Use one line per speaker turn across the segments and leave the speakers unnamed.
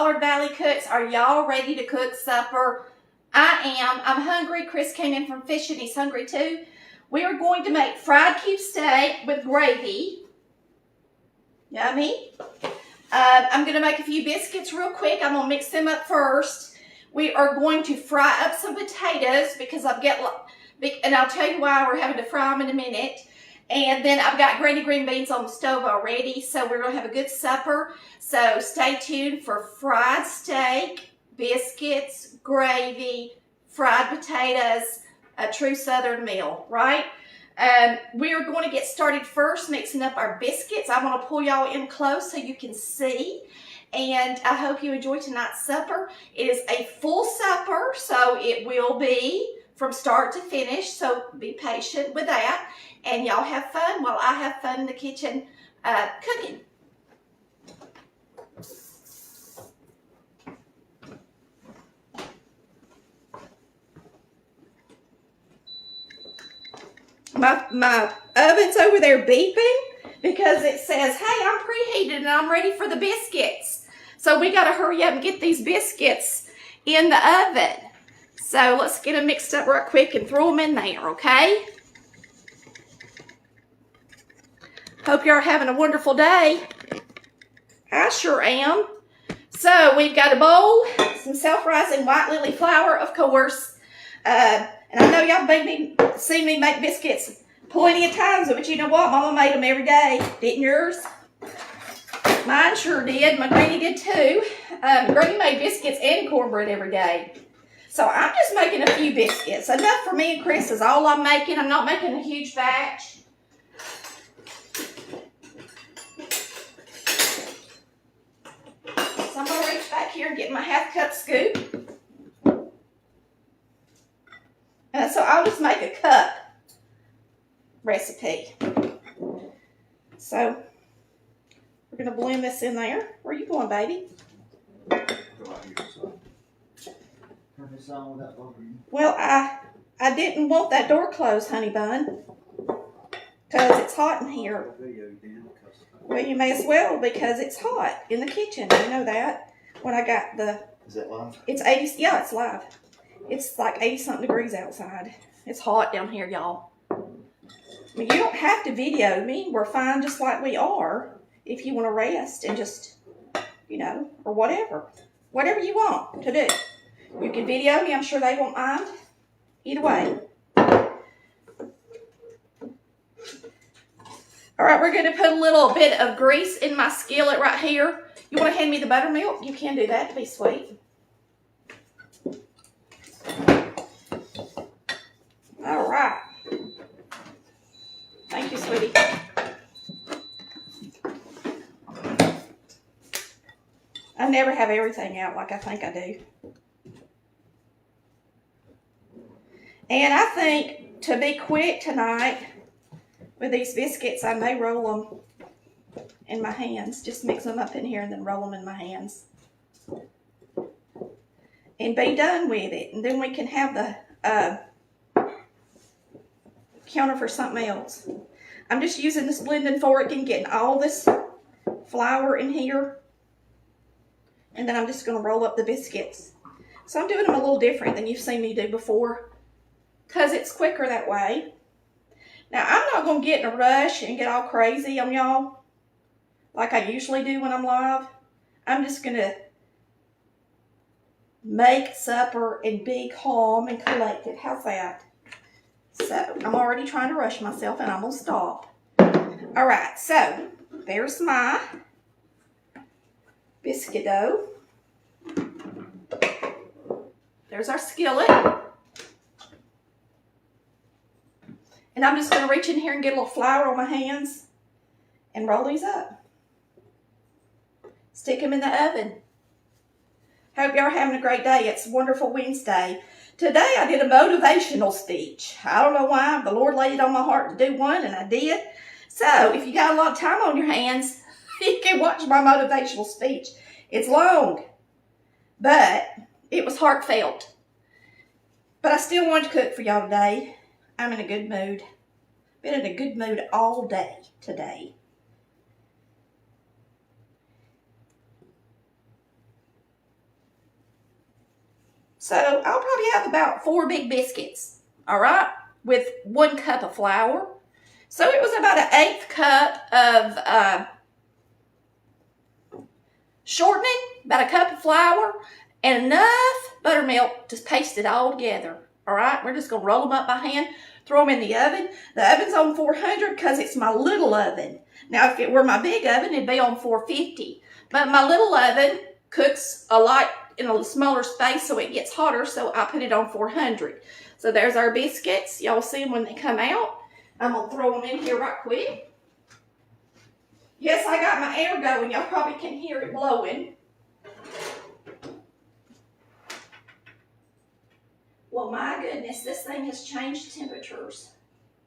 Pollard Valley Cooks. Are y'all ready to cook supper? I am. I'm hungry. Chris came in from fishing. He's hungry too. We are going to make fried cube steak with gravy. Yummy. I'm going to make a few biscuits real quick. I'm going to mix them up first. We are going to fry up some potatoes because and I'll tell you why we're having to fry them in a minute. And then I've got granny green beans on the stove already, so we're going to have a good supper. So stay tuned for fried steak, biscuits, gravy, fried potatoes, a true Southern meal, right? We are going to get started first mixing up our biscuits. I want to pull y'all in close so you can see. And I hope you enjoy tonight's supper. It is a full supper, so it will be from start to finish, so be patient with that. And y'all have fun while I have fun in the kitchen cooking. My oven's over there beeping because it says, hey, I'm preheated and I'm ready for the biscuits. So we got to hurry up and get these biscuits in the oven. So let's get them mixed up real quick and throw them in there, okay? Hope you're having a wonderful day. I sure am. So we've got a bowl, some self-rising white lily flour, of course. And I know y'all seen me make biscuits plenty of times, but you know what? Mama made them every day. Didn't yours? Mine sure did. My granny did too. Granny made biscuits and cornbread every day. So I'm just making a few biscuits. Enough for me and Chris is all I'm making. I'm not making a huge batch. So I'm going to reach back here and get my half-cup scoop. So I'll just make a cup recipe. So we're going to blend this in there. Where are you going, baby? Well, I didn't want that door closed, honey bun, because it's hot in here. Well, you may as well because it's hot in the kitchen. You know that. When I got the...
Is that live?
It's 80... Yeah, it's live. It's like 80-something degrees outside. It's hot down here, y'all. I mean, you don't have to video me. We're fine just like we are if you want to rest and just, you know, or whatever. Whatever you want to do. You can video me. I'm sure they won't mind. Either way. All right, we're going to put a little bit of grease in my skillet right here. You want to hand me the buttermilk? You can do that to be sweet. All right. Thank you, sweetie. I never have everything out like I think I do. And I think to be quick tonight with these biscuits, I may roll them in my hands. Just mix them up in here and then roll them in my hands. And be done with it. And then we can have the counter for something else. I'm just using this blending fork and getting all this flour in here. And then I'm just going to roll up the biscuits. So I'm doing them a little different than you've seen me do before, because it's quicker that way. Now, I'm not going to get in a rush and get all crazy on y'all like I usually do when I'm live. I'm just going to make supper and be calm and collected. How's that? So, I'm already trying to rush myself and I'm going to stop. All right, so there's my biscuit dough. There's our skillet. And I'm just going to reach in here and get a little flour on my hands and roll these up. Stick them in the oven. Hope y'all are having a great day. It's a wonderful Wednesday. Today I did a motivational speech. I don't know why. The Lord laid it on my heart to do one, and I did. So if you got a lot of time on your hands, you can watch my motivational speech. It's long, but it was heartfelt. But I still wanted to cook for y'all today. I'm in a good mood. Been in a good mood all day today. So I'll probably have about 4 big biscuits, all right, with 1 cup of flour. So it was about an 1/8 cup of shortening, about a cup of flour, and enough buttermilk to paste it all together. All right, we're just going to roll them up by hand, throw them in the oven. The oven's on 400 because it's my little oven. Now, if it were my big oven, it'd be on 450. But my little oven cooks a lot in a smaller space, so it gets hotter, so I put it on 400. So there's our biscuits. Y'all see them when they come out. I'm going to throw them in here right quick. Yes, I got my air going. Y'all probably can hear it blowing. Well, my goodness, this thing has changed temperatures.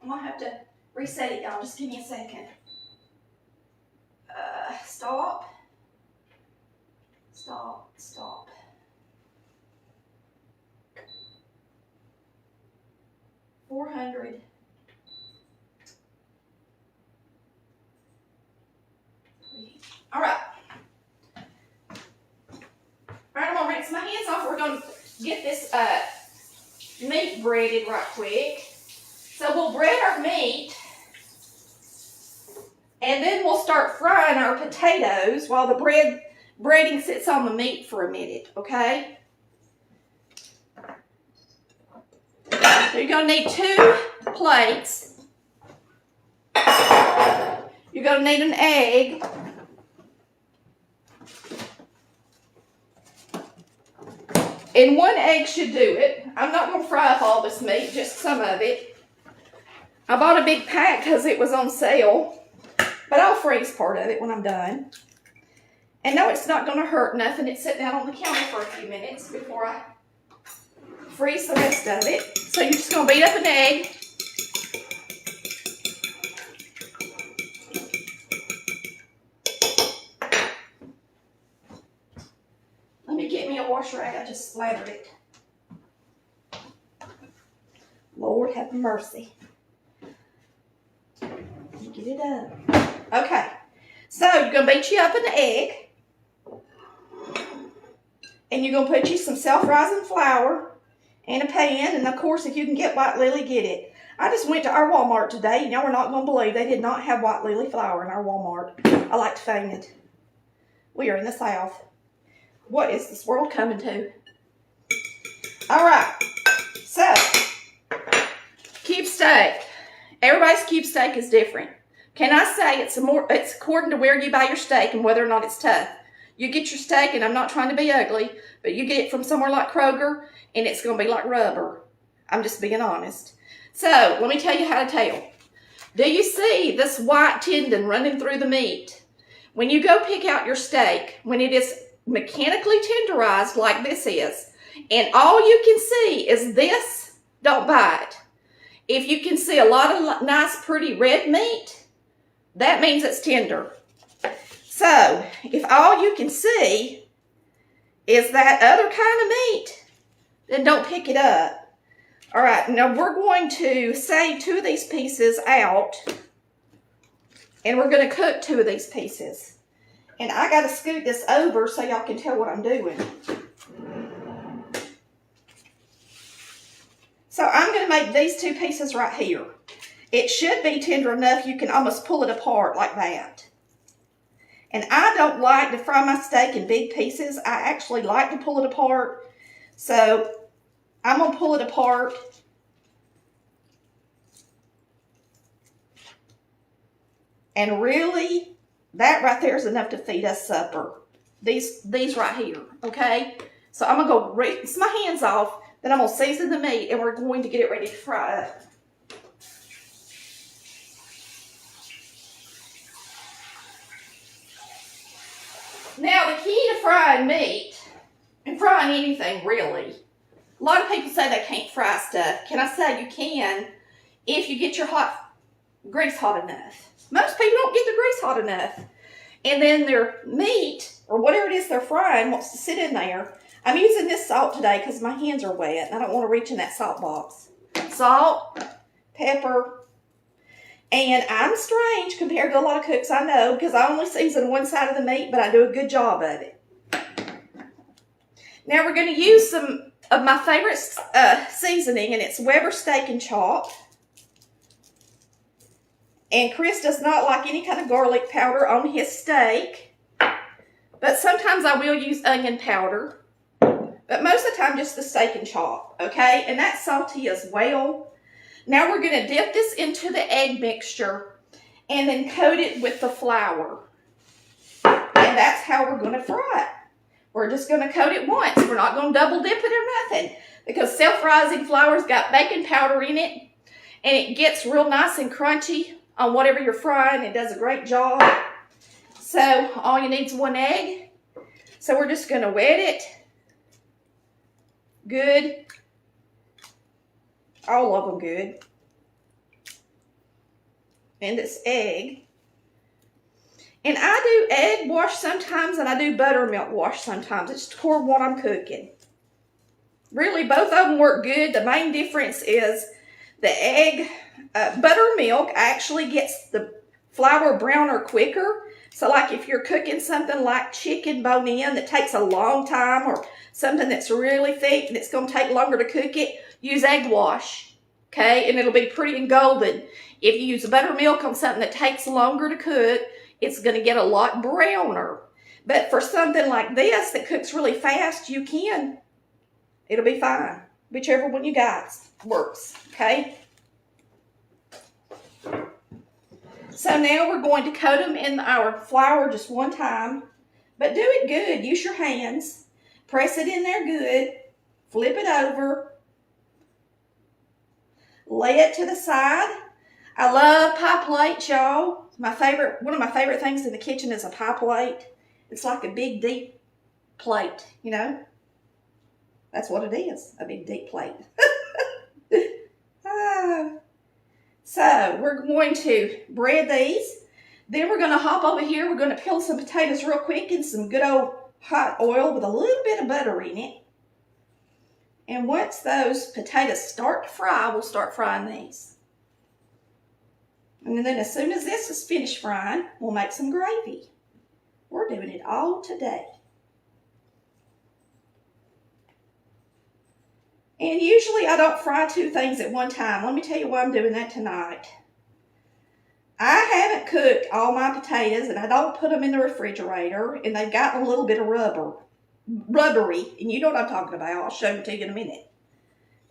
I'm going to have to reset it, y'all. Just give me a second. Stop. Stop. Stop. $400. All right. All right, I'm going to rinse my hands off. We're going to get this meat breaded right quick. So we'll bread our meat, and then we'll start frying our potatoes while the breading sits on the meat for a minute, okay? So you're going to need 2 plates. You're going to need an egg. And 1 egg should do it. I'm not going to fry up all this meat, just some of it. I bought a big pack because it was on sale, but I'll freeze part of it when I'm done. And no, it's not going to hurt nothing. It's sitting out on the counter for a few minutes before I freeze the rest of it. So you're just going to beat up an egg. Let me get me a wash rag. I just splattered it. Lord have mercy. Get it up. Okay. So you're going to beat you up an egg. And you're going to put you some self-rising flour in a pan. And of course, if you can get White Lily, get it. I just went to our Walmart today. Y'all are not going to believe they did not have White Lily flour in our Walmart. I like to faint it. We are in the South. What is this world coming to? All right. So, cube steak. Everybody's cube steak is different. Can I say it's according to where you buy your steak and whether or not it's tough. You get your steak, and I'm not trying to be ugly, but you get it from somewhere like Kroger, and it's going to be like rubber. I'm just being honest. So, let me tell you how to tell. Do you see this white tendon running through the meat? When you go pick out your steak, when it is mechanically tenderized like this is, and all you can see is this, don't buy it. If you can see a lot of nice, pretty red meat, that means it's tender. So, if all you can see is that other kind of meat, then don't pick it up. All right, now we're going to save 2 of these pieces out, and we're going to cook 2 of these pieces. And I got to scoot this over so y'all can tell what I'm doing. So I'm going to make these 2 pieces right here. It should be tender enough you can almost pull it apart like that. And I don't like to fry my steak in big pieces. I actually like to pull it apart. So I'm going to pull it apart. And really, that right there is enough to feed us supper. These right here, okay? So I'm going to go rinse my hands off. Then I'm going to season the meat, and we're going to get it ready to fry up. Now, the key to frying meat, and frying anything really, a lot of people say they can't fry stuff. Can I say you can if you get your grease hot enough? Most people don't get their grease hot enough. And then their meat, or whatever it is they're frying, wants to sit in there. I'm using this salt today because my hands are wet and I don't want to reach in that salt box. Salt, pepper, and I'm strange compared to a lot of cooks I know because I only season one side of the meat, but I do a good job of it. Now we're going to use some of my favorite seasoning, and it's Weber Steak and Chop. And Chris does not like any kind of garlic powder on his steak, but sometimes I will use onion powder. But most of the time, just the Steak and Chop, okay? And that's salty as well. Now we're going to dip this into the egg mixture and then coat it with the flour. And that's how we're going to fry it. We're just going to coat it once. We're not going to double dip it or nothing, because self-rising flour's got baking powder in it, and it gets real nice and crunchy on whatever you're frying. It does a great job. So all you need is one egg. So we're just going to wet it. Good. All of them good. And this egg. And I do egg wash sometimes, and I do buttermilk wash sometimes. It's toward what I'm cooking. Really, both of them work good. The main difference is the egg. Buttermilk actually gets the flour browner quicker. So like if you're cooking something like chicken bone-in that takes a long time, or something that's really thick and it's going to take longer to cook it, use egg wash, okay? And it'll be pretty and golden. If you use buttermilk on something that takes longer to cook, it's going to get a lot browner. But for something like this that cooks really fast, you can. It'll be fine. Whichever one you guys works, okay? So now we're going to coat them in our flour just one time. But do it good. Use your hands. Press it in there good. Flip it over. Lay it to the side. I love pie plates, y'all. One of my favorite things in the kitchen is a pie plate. It's like a big, deep plate, you know. That's what it is, a big, deep plate. So we're going to bread these. Then we're going to hop over here. We're going to peel some potatoes real quick in some good old hot oil with a little bit of butter in it. And once those potatoes start to fry, we'll start frying these. And then as soon as this is finished frying, we'll make some gravy. We're doing it all today. And usually I don't fry two things at one time. Let me tell you why I'm doing that tonight. I haven't cooked all my potatoes, and I don't put them in the refrigerator, and they've gotten a little bit of rubbery, and you know what I'm talking about. I'll show them to you in a minute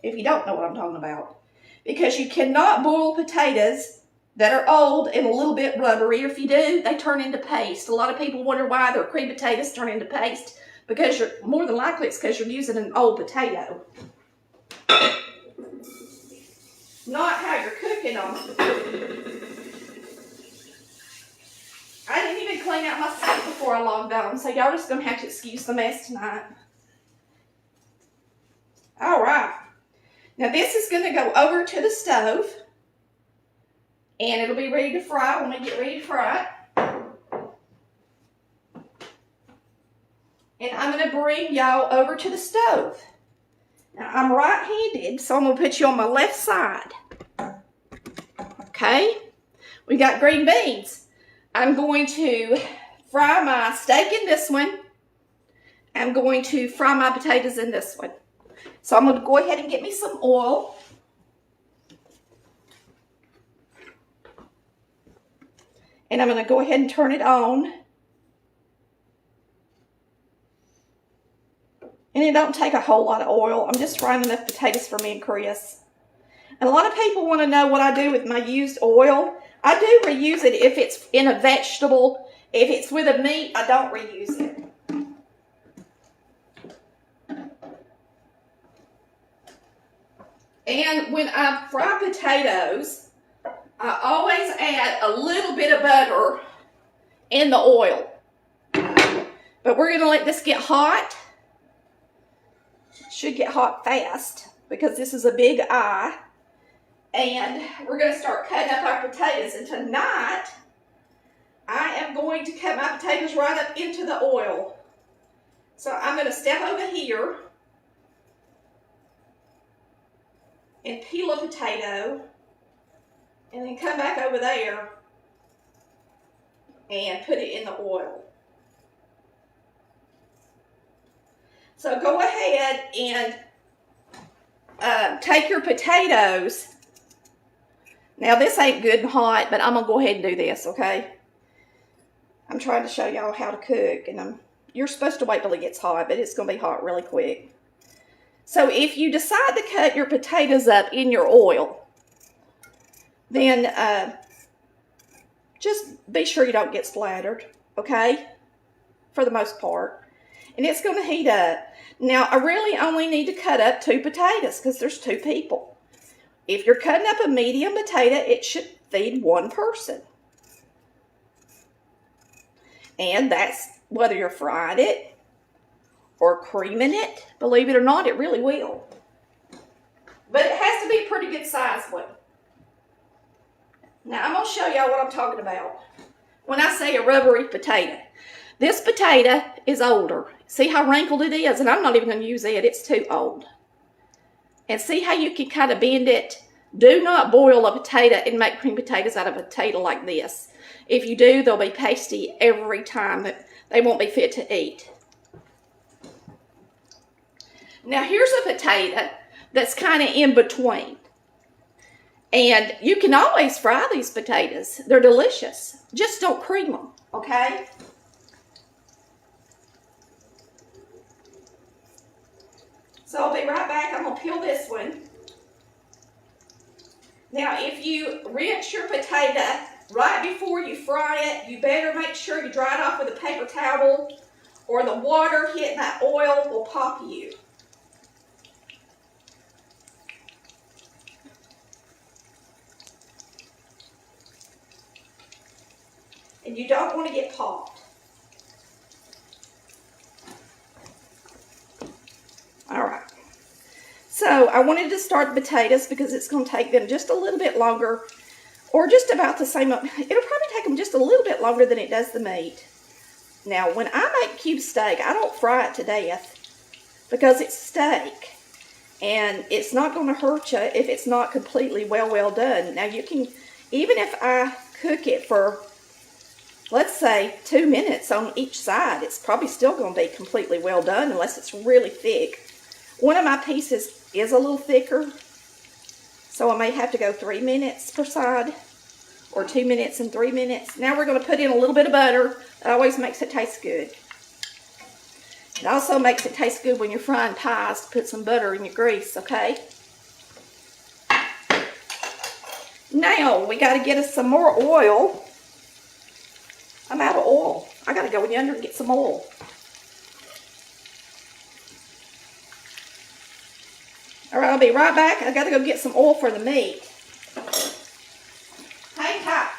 if you don't know what I'm talking about. Because you cannot boil potatoes that are old and a little bit rubbery. If you do, they turn into paste. A lot of people wonder why their cream potatoes turn into paste, because more than likely it's because you're using an old potato. Not how you're cooking them. I didn't even clean out my sink before I logged on, so y'all just gonna have to excuse the mess tonight. All right. Now this is gonna go over to the stove, and it'll be ready to fry when we get ready to fry it. And I'm gonna bring y'all over to the stove. Now, I'm right-handed, so I'm going to put you on my left side. Okay? We got green beans. I'm going to fry my steak in this one. I'm going to fry my potatoes in this one. So I'm going to go ahead and get me some oil. And I'm going to go ahead and turn it on. And it don't take a whole lot of oil. I'm just frying enough potatoes for me and Chris. And a lot of people want to know what I do with my used oil. I do reuse it if it's in a vegetable. If it's with a meat, I don't reuse it. And when I fry potatoes, I always add a little bit of butter in the oil. But we're going to let this get hot. Should get hot fast because this is a big eye. And we're going to start cutting up our potatoes. And tonight, I am going to cut my potatoes right up into the oil. So I'm going to step over here and peel a potato. And then come back over there and put it in the oil. So go ahead and take your potatoes. Now, this ain't good and hot, but I'm going to go ahead and do this, okay? I'm trying to show y'all how to cook, and you're supposed to wait till it gets hot, but it's going to be hot really quick. So if you decide to cut your potatoes up in your oil, then just be sure you don't get splattered, okay? For the most part. And it's going to heat up. Now, I really only need to cut up 2 potatoes because there's 2 people. If you're cutting up a medium potato, it should feed 1 person. And that's whether you're frying it or creaming it. Believe it or not, it really will. But it has to be a pretty good size one. Now, I'm going to show y'all what I'm talking about when I say a rubbery potato. This potato is older. See how wrinkled it is? And I'm not even going to use it. It's too old. And see how you can kind of bend it? Do not boil a potato and make cream potatoes out of a potato like this. If you do, they'll be pasty every time. They won't be fit to eat. Now, here's a potato that's kind of in between. And you can always fry these potatoes. They're delicious. Just don't cream them, okay? So I'll be right back. I'm going to peel this one. Now, if you rinse your potato right before you fry it, you better make sure you dry it off with a paper towel, or the water hitting that oil will pop you. And you don't want to get popped. All right. So I wanted to start the potatoes because it's going to take them just a little bit longer, or just about the same. It'll probably take them just a little bit longer than it does the meat. Now, when I make cube steak, I don't fry it to death because it's steak. And it's not going to hurt you if it's not completely well done. Now, you can, even if I cook it for, let's say, 2 minutes on each side, it's probably still going to be completely well done unless it's really thick. One of my pieces is a little thicker, so I may have to go 3 minutes per side, or 2 minutes and 3 minutes. Now we're going to put in a little bit of butter. It always makes it taste good. It also makes it taste good when you're frying pies to put some butter in your grease, okay? Now we got to get us some more oil. I'm out of oil. I got to go in yonder and get some oil. All right, I'll be right back. I got to go get some oil for the meat. Hang tight.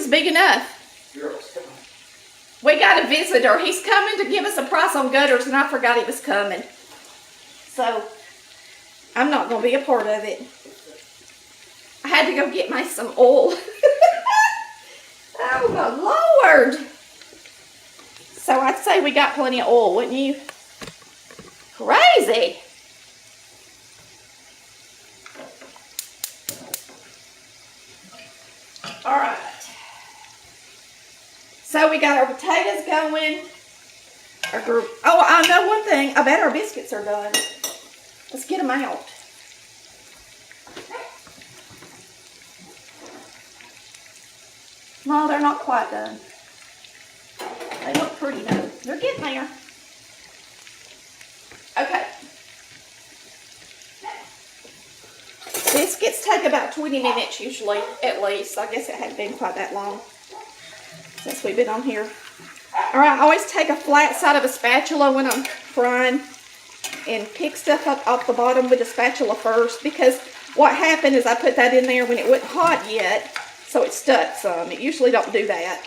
Big enough. We got a visitor. He's coming to give us a price on gutters, and I forgot he was coming. So, I'm not going to be a part of it. I had to go get me some oil. Oh, my Lord. So, I'd say we got plenty of oil, wouldn't you? Crazy. All right. So we got our potatoes going. Oh, I know one thing. I bet our biscuits are done. Let's get them out. No, they're not quite done. They look pretty though. They're getting there. Okay. Biscuits take about 20 minutes usually, at least. I guess it hadn't been quite that long since we've been on here. All right, I always take a flat side of a spatula when I'm frying and pick stuff up off the bottom with the spatula first, because what happened is I put that in there when it wasn't hot yet, so it stuck some. It usually don't do that.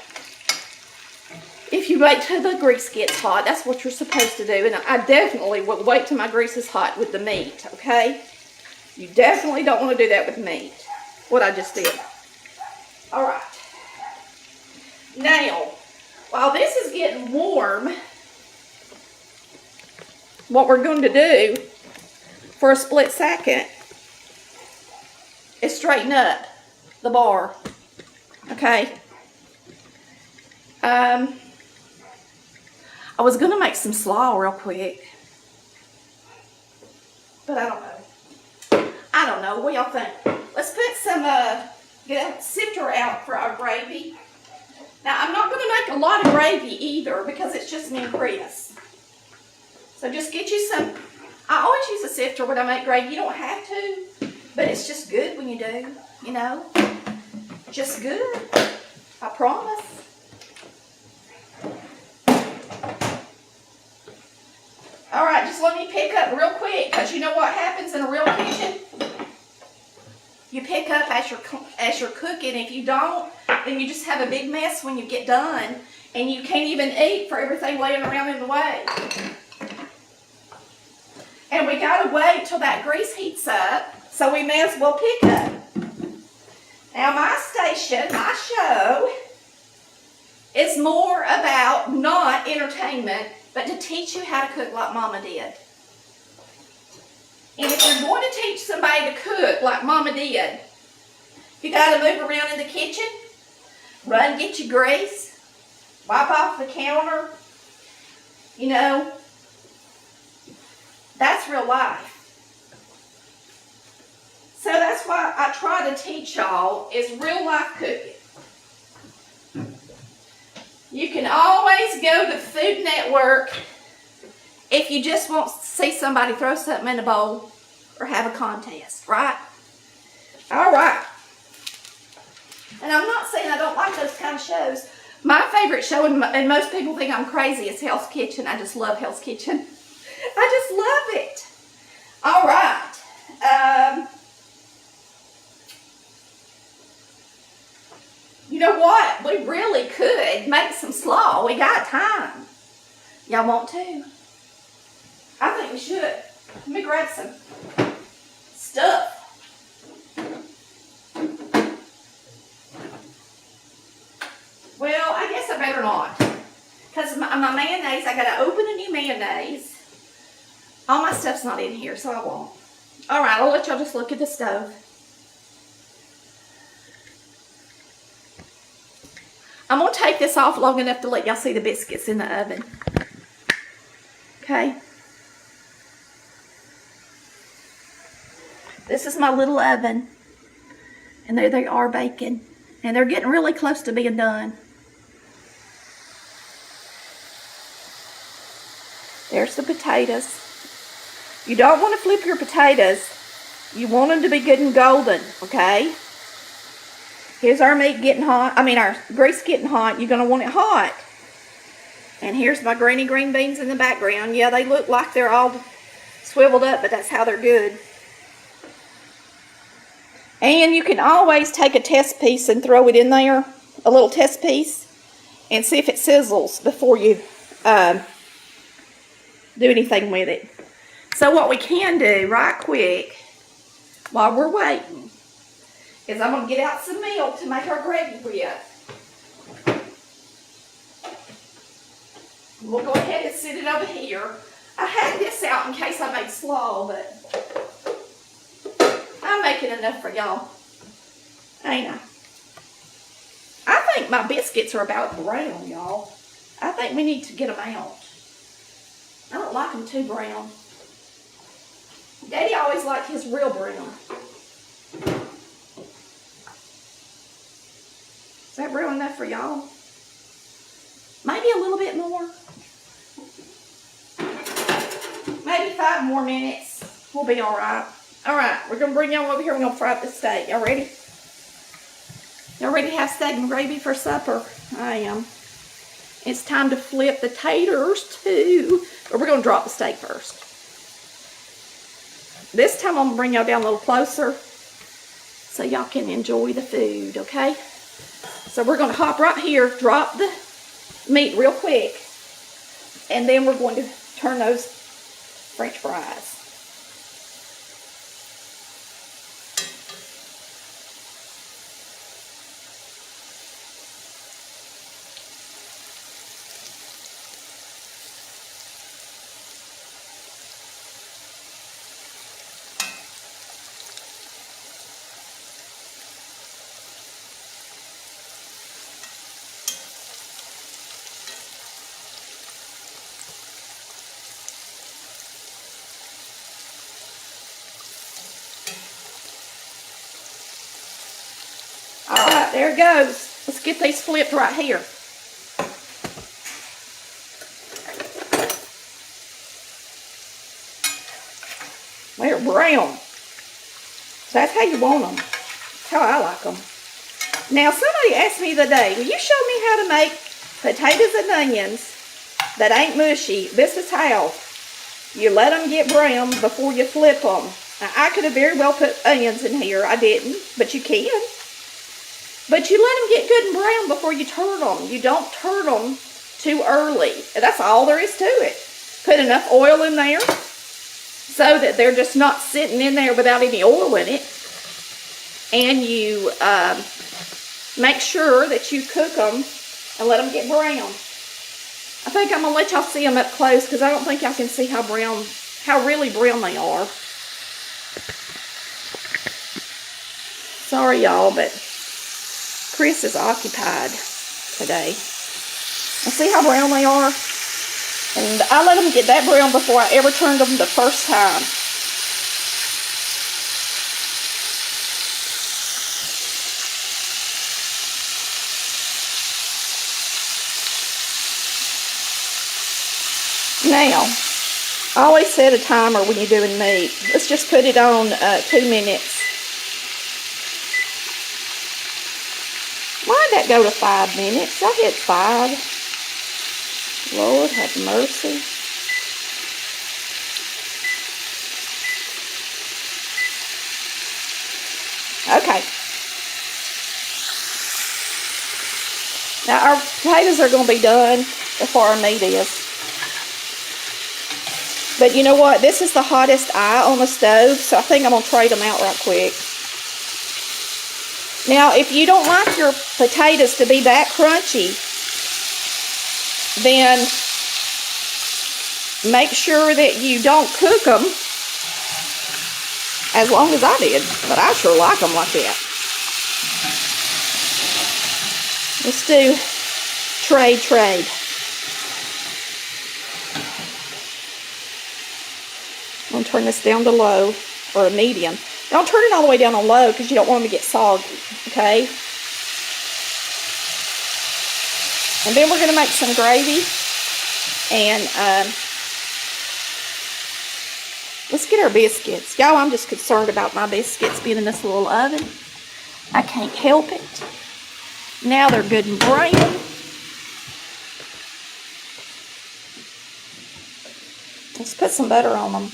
if you wait till the grease gets hot, that's what you're supposed to do. And I definitely will wait till my grease is hot with the meat, okay? You definitely don't want to do that with meat, what I just did. All right. Now, while this is getting warm, what we're going to do for a split second is straighten up the bar, okay? I was gonna make some slaw real quick, but I don't know. I don't know. What y'all think? Let's put some get a sifter out for our gravy. Now I'm not gonna make a lot of gravy either because it's just me and Chris. So just get you some. I always use a sifter when I make gravy. You don't have to, but it's just good when you do. You know, just good. I promise. All right, just let me pick up real quick, because you know what happens in a real kitchen? You pick up as you're cooking. If you don't, then you just have a big mess when you get done, and you can't even eat for everything laying around in the way. And we gotta wait till that grease heats up, so we may as well pick up. Now my station, my show, is more about not entertainment, but to teach you how to cook like Mama did. And if you're going to teach somebody to cook like Mama did, you got to move around in the kitchen, run, get your grease, wipe off the counter. You know, that's real life. So that's why I try to teach y'all is real life cooking. You can always go to Food Network if you just want to see somebody throw something in a bowl or have a contest, right? All right. And I'm not saying I don't like those kind of shows. My favorite show, and most people think I'm crazy, is Hell's Kitchen. I just love Hell's Kitchen. I just love it. All right. You know what? We really could make some slaw. We got time. Y'all want to? I think we should. Let me grab some stuff. Well, I guess I better not. Because my mayonnaise, I got to open a new mayonnaise. All my stuff's not in here, so I won't. All right, I'll let y'all just look at the stove. I'm going to take this off long enough to let y'all see the biscuits in the oven. Okay. This is my little oven. And there they are baking. And they're getting really close to being done. There's the potatoes. You don't want to flip your potatoes. You want them to be good and golden, okay? Here's our meat getting hot. Our grease getting hot. You're going to want it hot. And here's my greeny green beans in the background. Yeah, they look like they're all swiveled up, but that's how they're good. And you can always take a test piece and throw it in there, a little test piece, and see if it sizzles before you do anything with it. So what we can do right quick while we're waiting is I'm going to get out some milk to make our gravy with. We'll go ahead and sit it over here. I had this out in case I made slaw, but I'm making enough for y'all. Ain't I? I think my biscuits are about brown, y'all. I think we need to get them out. I don't like them too brown. Daddy always liked his real brown. Is that brown enough for y'all? Maybe a little bit more. Maybe 5 more minutes. We'll be all right. All right, we're going to bring y'all over here. We're going to fry up the steak. Y'all ready? Y'all ready to have steak and gravy for supper? I am. It's time to flip the taters too. But we're going to drop the steak first. This time I'm going to bring y'all down a little closer so y'all can enjoy the food, okay? So we're going to hop right here, drop the meat real quick. And then we're going to turn those French fries. Alright, there it goes. Let's get these flipped right here. They're brown. So that's how you want them. That's how I like them. Now, somebody asked me the other day, will you show me how to make potatoes and onions that ain't mushy? This is how. You let them get brown before you flip them. Now, I could have very well put onions in here. I didn't, but you can. But you let them get good and brown before you turn them. You don't turn them too early. That's all there is to it. Put enough oil in there so that they're just not sitting in there without any oil in it. And you make sure that you cook them and let them get brown. I think I'm going to let y'all see them up close because I don't think y'all can see how really brown they are. Sorry, y'all, but Chris is occupied today. And see how brown they are? And I let them get that brown before I ever turned them the first time. Now, I always set a timer when you're doing meat. Let's just put it on 2 minutes. Why'd that go to 5 minutes? I hit 5. Lord have mercy. Okay. Now our potatoes are going to be done before our meat is. But you know what? This is the hottest eye on the stove, so I think I'm going to trade them out right quick. Now, if you don't like your potatoes to be that crunchy, then make sure that you don't cook them as long as I did. But I sure like them like that. Let's do trade. I'm going to turn this down to low, or a medium. Don't turn it all the way down on low because you don't want them to get soggy, okay? And then we're going to make some gravy. And let's get our biscuits. Y'all, I'm just concerned about my biscuits being in this little oven. I can't help it. Now they're good and brown. Let's put some butter on them.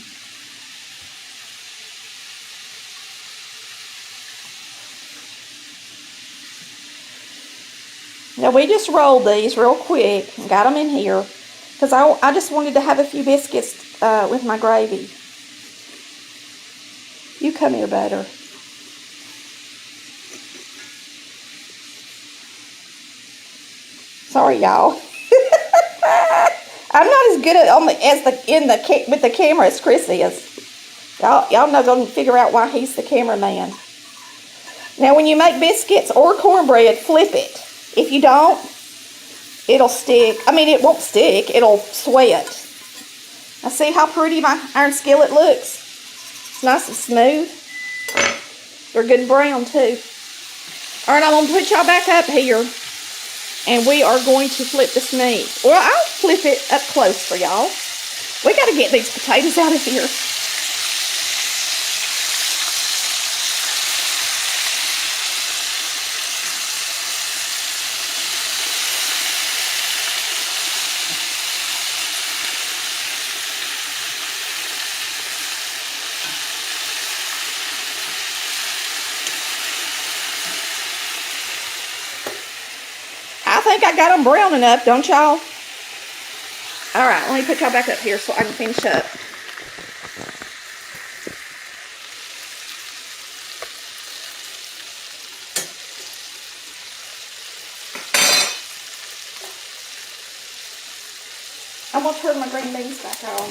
Now we just rolled these real quick and got them in here because I just wanted to have a few biscuits with my gravy. You come here, butter. Sorry, y'all. I'm not as good at with the camera as Chris is. Y'all know gonna figure out why he's the cameraman. Now, when you make biscuits or cornbread, flip it. If you don't, it'll stick. I mean, it won't stick. It'll sweat. Now, see how pretty my iron skillet looks? It's nice and smooth. They're good and brown, too. All right, I'm going to put y'all back up here. And we are going to flip this meat. Well, I'll flip it up close for y'all. We got to get these potatoes out of here. I think I got them browning up, don't y'all? All right, let me put y'all back up here so I can finish up. I'm going to turn my green beans back on.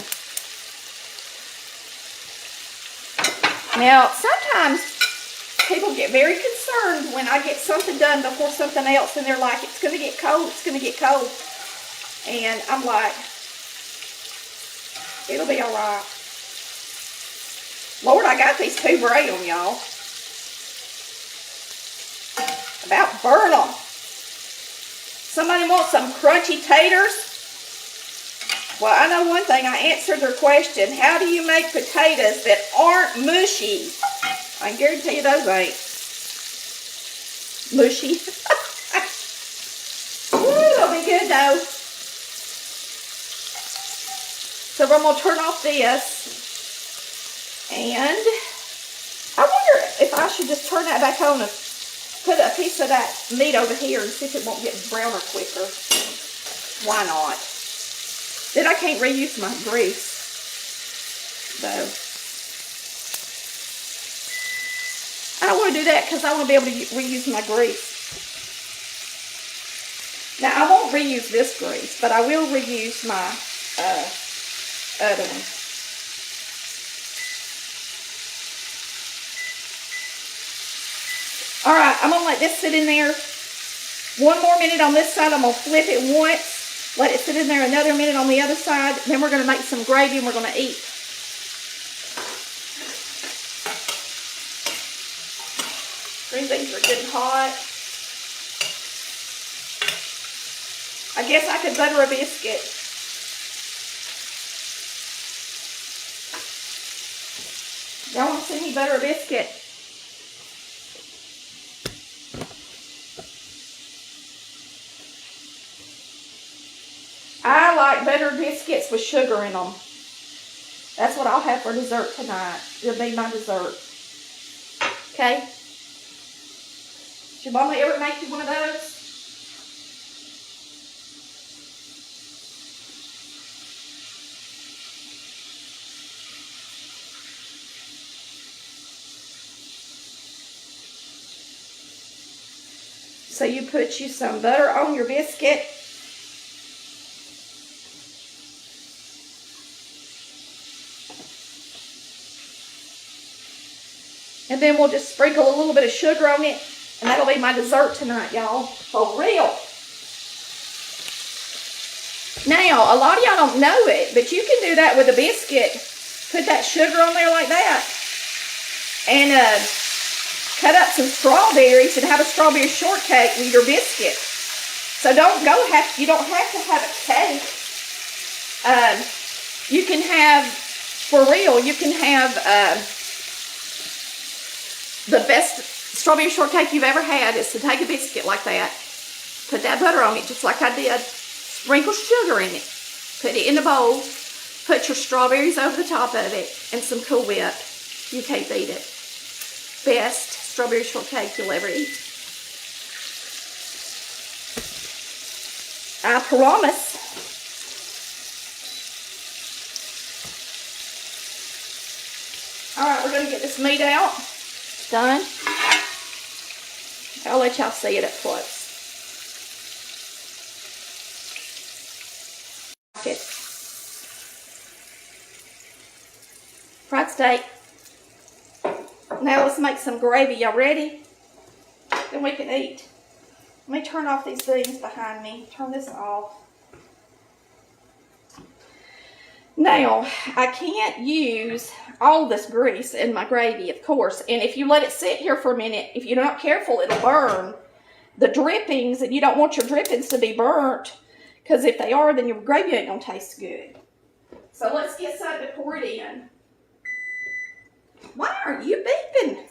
Now, sometimes people get very concerned when I get something done before something else, and they're like, it's going to get cold, it's going to get cold. And I'm like, it'll be all right. Lord, I got these 2 brown, y'all. About burn them. Somebody wants some crunchy taters? Well, I know one thing. I answered their question. How do you make potatoes that aren't mushy? I can guarantee you those ain't mushy. Ooh, they'll be good though. So I'm going to turn off this. And I wonder if I should just turn that back on and put a piece of that meat over here and see if it won't get browner quicker. Why not? Then I can't reuse my grease, though. I don't want to do that because I want to be able to reuse my grease. Now, I won't reuse this grease, but I will reuse my other one. All right, I'm going to let this sit in there 1 more minute on this side. I'm going to flip it once. Let it sit in there another minute on the other side. Then we're going to make some gravy and we're going to eat. Green beans are getting hot. I guess I could butter a biscuit. Y'all want to see me butter a biscuit? I like buttered biscuits with sugar in them. That's what I'll have for dessert tonight. It'll be my dessert. Okay? Did your mama ever make you one of those? So you put you some butter on your biscuit. And then we'll just sprinkle a little bit of sugar on it. And that'll be my dessert tonight, y'all. For real. Now, a lot of y'all don't know it, but you can do that with a biscuit. Put that sugar on there like that. And cut up some strawberries and have a strawberry shortcake with your biscuit. So you don't have to have a cake. You can have, for real, you can have the best strawberry shortcake you've ever had is to take a biscuit like that, put that butter on it just like I did, sprinkle sugar in it, put it in a bowl, put your strawberries over the top of it, and some Cool Whip. You can't beat it. Best strawberry shortcake you'll ever eat. I promise. Alright, we're going to get this meat out. Done. I'll let y'all see it up close. Okay. Fried steak. Now let's make some gravy. Y'all ready? Then we can eat. Let me turn off these beans behind me. Turn this off. Now, I can't use all this grease in my gravy, of course. And if you let it sit here for a minute, if you're not careful, it'll burn the drippings. And you don't want your drippings to be burnt. Because if they are, then your gravy ain't going to taste good. So let's get something to pour it in. Why aren't you beeping?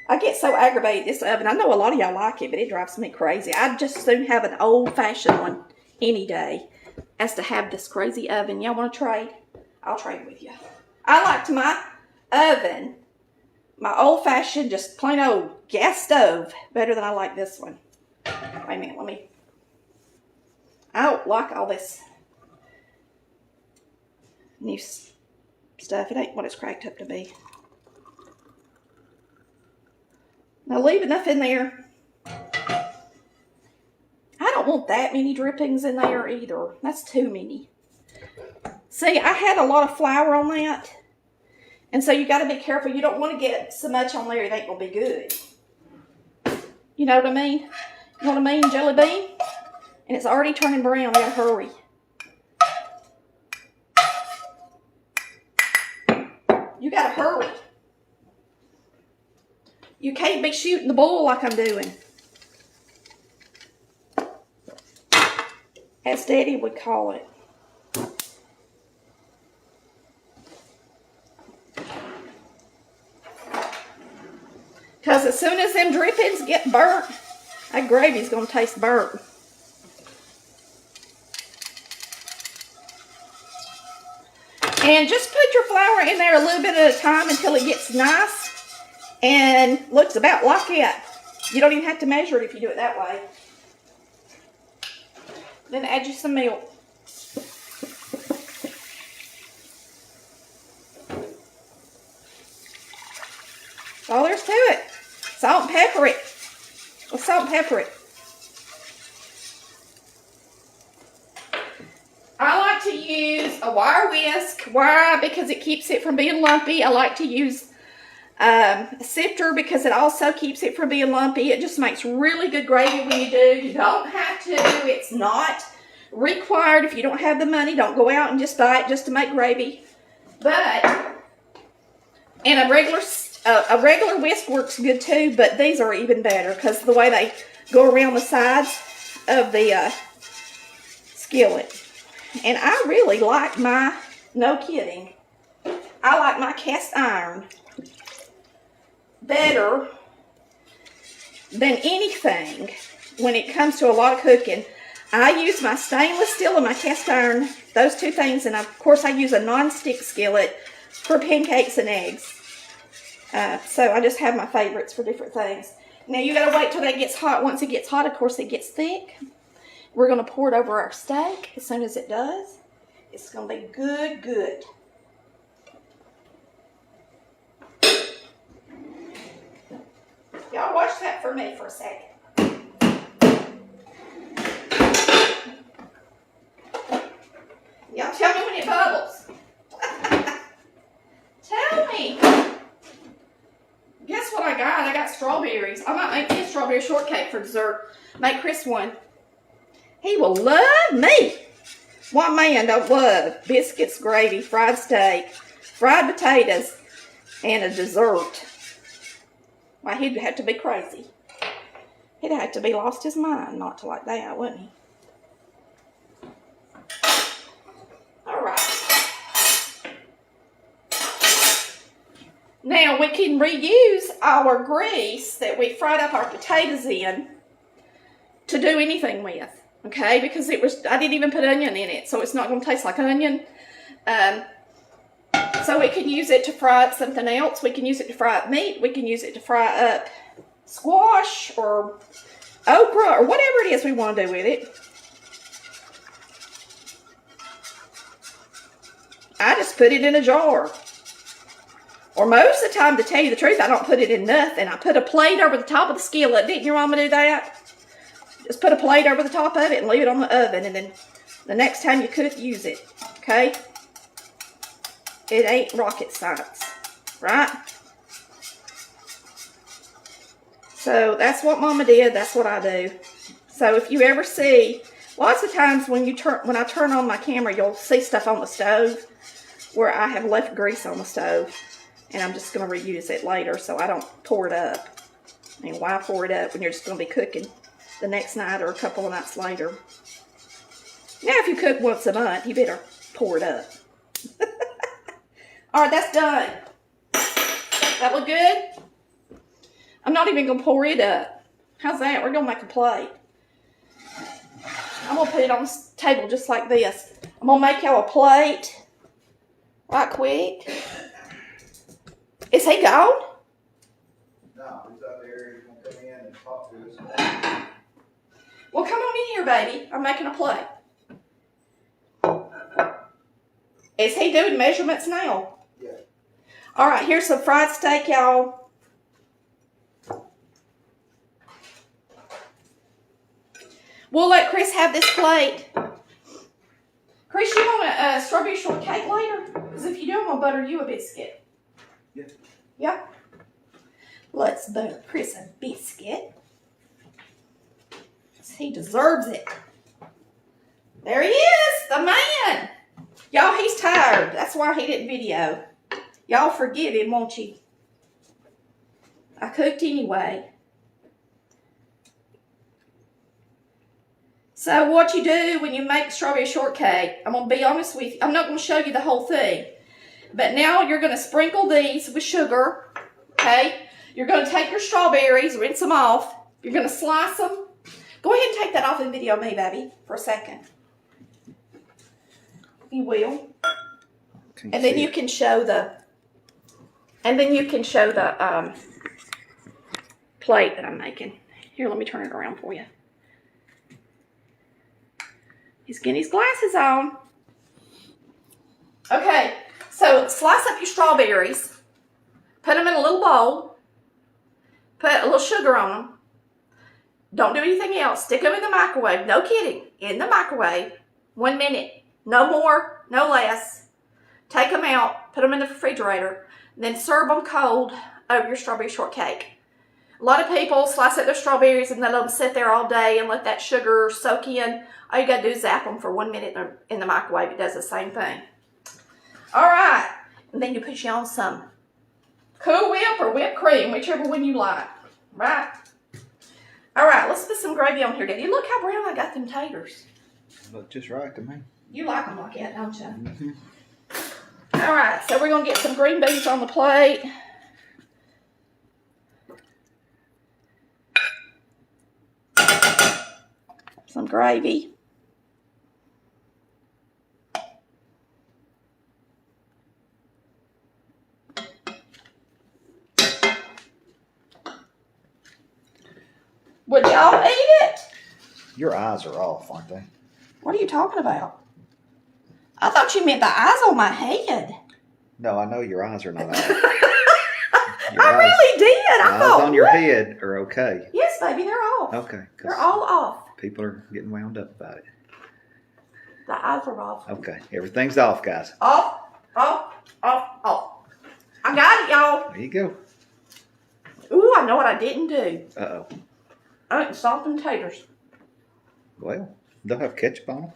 I get so aggravated this oven. I know a lot of y'all like it, but it drives me crazy. I'd just soon have an old-fashioned one any day as to have this crazy oven. Y'all want to trade? I'll trade with you. I liked my oven, my old-fashioned, just plain old gas stove, better than I like this one. Wait a minute, I don't like all this new stuff. It ain't what it's cracked up to be. Now leave enough in there. I don't want that many drippings in there either. That's too many. See, I had a lot of flour on that. And so you got to be careful. You don't want to get so much on there it ain't going to be good. You know what I mean? You know what I mean, Jelly Bean? And it's already turning brown. We got to hurry. You got to hurry. You can't be shooting the bull like I'm doing. As Daddy would call it. Because as soon as them drippings get burnt, that gravy's going to taste burnt. And just put your flour in there a little bit at a time until it gets nice and looks about like that. You don't even have to measure it if you do it that way. Then add you some milk. That's all there's to it. Salt and pepper it. Let's salt and pepper it. I like to use a wire whisk. Why? Because it keeps it from being lumpy. I like to use a sifter because it also keeps it from being lumpy. It just makes really good gravy when you do. You don't have to. It's not required. If you don't have the money, don't go out and just buy it just to make gravy. But, and a regular whisk works good too, but these are even better because the way they go around the sides of the skillet. And I really like my, no kidding, I like my cast iron better than anything when it comes to a lot of cooking. I use my stainless steel and my cast iron, those two things, and of course I use a non-stick skillet for pancakes and eggs. So I just have my favorites for different things. Now you gotta wait till that gets hot. Once it gets hot, of course it gets thick. We're gonna pour it over our steak. As soon as it does, it's gonna be good, good. Y'all watch that for me for a second. Y'all tell me when it bubbles. Tell me. Guess what I got? I got strawberries. I might make me a strawberry shortcake for dessert. Make Chris one. He will love me. What man don't love biscuits, gravy, fried steak, fried potatoes, and a dessert? Why, he'd have to be crazy. He'd have to be lost his mind not to like that, wouldn't he? All right. Now we can reuse our grease that we fried up our potatoes in to do anything with. Okay, because I didn't even put onion in it, so it's not going to taste like onion. So we can use it to fry up something else. We can use it to fry up meat. We can use it to fry up squash or okra or whatever it is we want to do with it. I just put it in a jar. Or most of the time, to tell you the truth, I don't put it in nothing. I put a plate over the top of the skillet. Didn't your mama do that? Just put a plate over the top of it and leave it on the oven. And then the next time you cook, use it. Okay? It ain't rocket science. Right? So that's what Mama did. That's what I do. So if you ever see, lots of times when I turn on my camera, you'll see stuff on the stove where I have left grease on the stove. And I'm just going to reuse it later so I don't pour it up. I mean, why pour it up when you're just going to be cooking the next night or a couple of nights later? Now, if you cook once a month, you better pour it up. All right, that's done. That look good? I'm not even going to pour it up. How's that? We're going to make a plate. I'm going to put it on the table just like this. I'm going to make y'all a plate right quick. Is he gone?
No, he's up there. He's going to come in and talk to us.
Well, come on in here, baby. I'm making a plate. Is he doing measurements now?
Yeah.
All right, here's some fried steak, y'all. We'll let Chris have this plate. Chris, you want a strawberry shortcake later? Because if you do, I'm going to butter you a biscuit.
Yeah.
Yeah? Let's butter Chris a biscuit. He deserves it. There he is, the man. Y'all, he's tired. That's why he didn't video. Y'all forgive him, won't you? I cooked anyway. So what you do when you make strawberry shortcake, I'm going to be honest with you. I'm not going to show you the whole thing. But now you're going to sprinkle these with sugar. Okay? You're going to take your strawberries, rinse them off. You're going to slice them. Go ahead and take that off and video me, baby, for a second. You will. And then you can show the plate that I'm making. Here, let me turn it around for you. He's getting his glasses on. Okay, so slice up your strawberries. Put them in a little bowl. Put a little sugar on them. Don't do anything else. Stick them in the microwave. No kidding. In the microwave. 1 minute. No more, no less. Take them out. Put them in the refrigerator. Then serve them cold over your strawberry shortcake. A lot of people slice up their strawberries and let them sit there all day and let that sugar soak in. All you got to do is zap them for 1 minute in the microwave. It does the same thing. All right. And then you put you on some Cool Whip or whipped cream, whichever one you like. Right? All right, let's put some gravy on here, Daddy. Look how brown I got them taters.
Look just right to me.
You like them like that, don't you?
Mm-hmm.
All right, so we're going to get some green beans on the plate. Some gravy. Would y'all eat it?
Your eyes are off, aren't they?
What are you talking about? I thought you meant the eyes on my head.
No, I know your eyes are not off.
I really did. I
eyes
thought
on your
what?
head are okay.
Yes, baby, they're off.
Okay. 'Cause
They're all off.
people are getting wound up about it.
The eyes are off.
Okay. Everything's off, guys.
Off, off, off, off. I got it, y'all.
There you go.
Ooh, I know what I didn't do.
Uh-oh.
I didn't salt them taters.
Well, they'll have ketchup on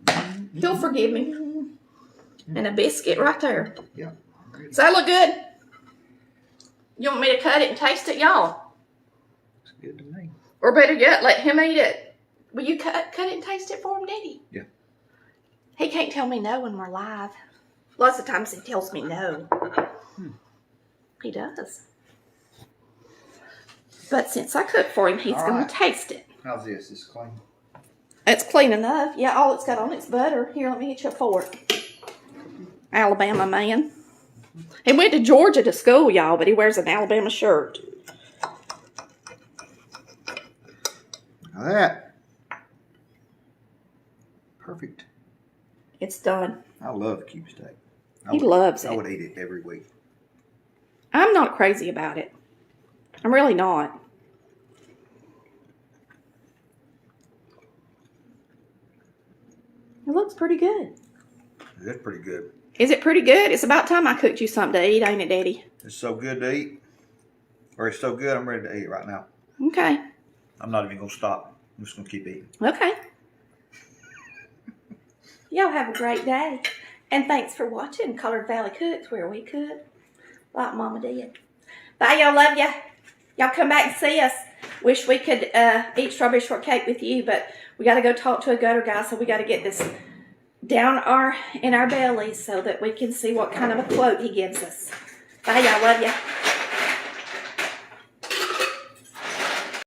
them.
He'll forgive me. And a biscuit right there.
Yeah.
Does that look good? You want me to cut it and taste it, y'all?
It's good to me.
Or better yet, let him eat it. Will you cut it and taste it for him, Daddy?
Yeah.
He can't tell me no when we're live. Lots of times he tells me no. He does. But since I cooked for him, he's
All
going
right.
to taste it.
How's this? Is clean?
It's clean enough. Yeah, all it's got on it's butter. Here, let me get you a fork. Alabama man. He went to Georgia to school, y'all, but he wears an Alabama shirt.
Now that. Perfect.
It's done.
I love cube steak.
He loves
I
it.
would eat it every week.
I'm not crazy about it. I'm really not. It looks pretty good.
That's pretty good.
Is it pretty good? It's about time I cooked you something to eat, ain't it, Daddy?
It's so good to eat. Or it's so good, I'm ready to eat right now.
Okay.
I'm not even going to stop. I'm just going to keep eating.
Okay. Y'all have a great day. And thanks for watching Colored Valley Cooks, where we cook like Mama did. Bye, y'all. Love ya. Y'all come back and see us. Wish we could eat strawberry shortcake with you, but we got to go talk to a gutter guy, so we got to get this down in our bellies so that we can see what kind of a quote he gives us. Bye, y'all. Love ya.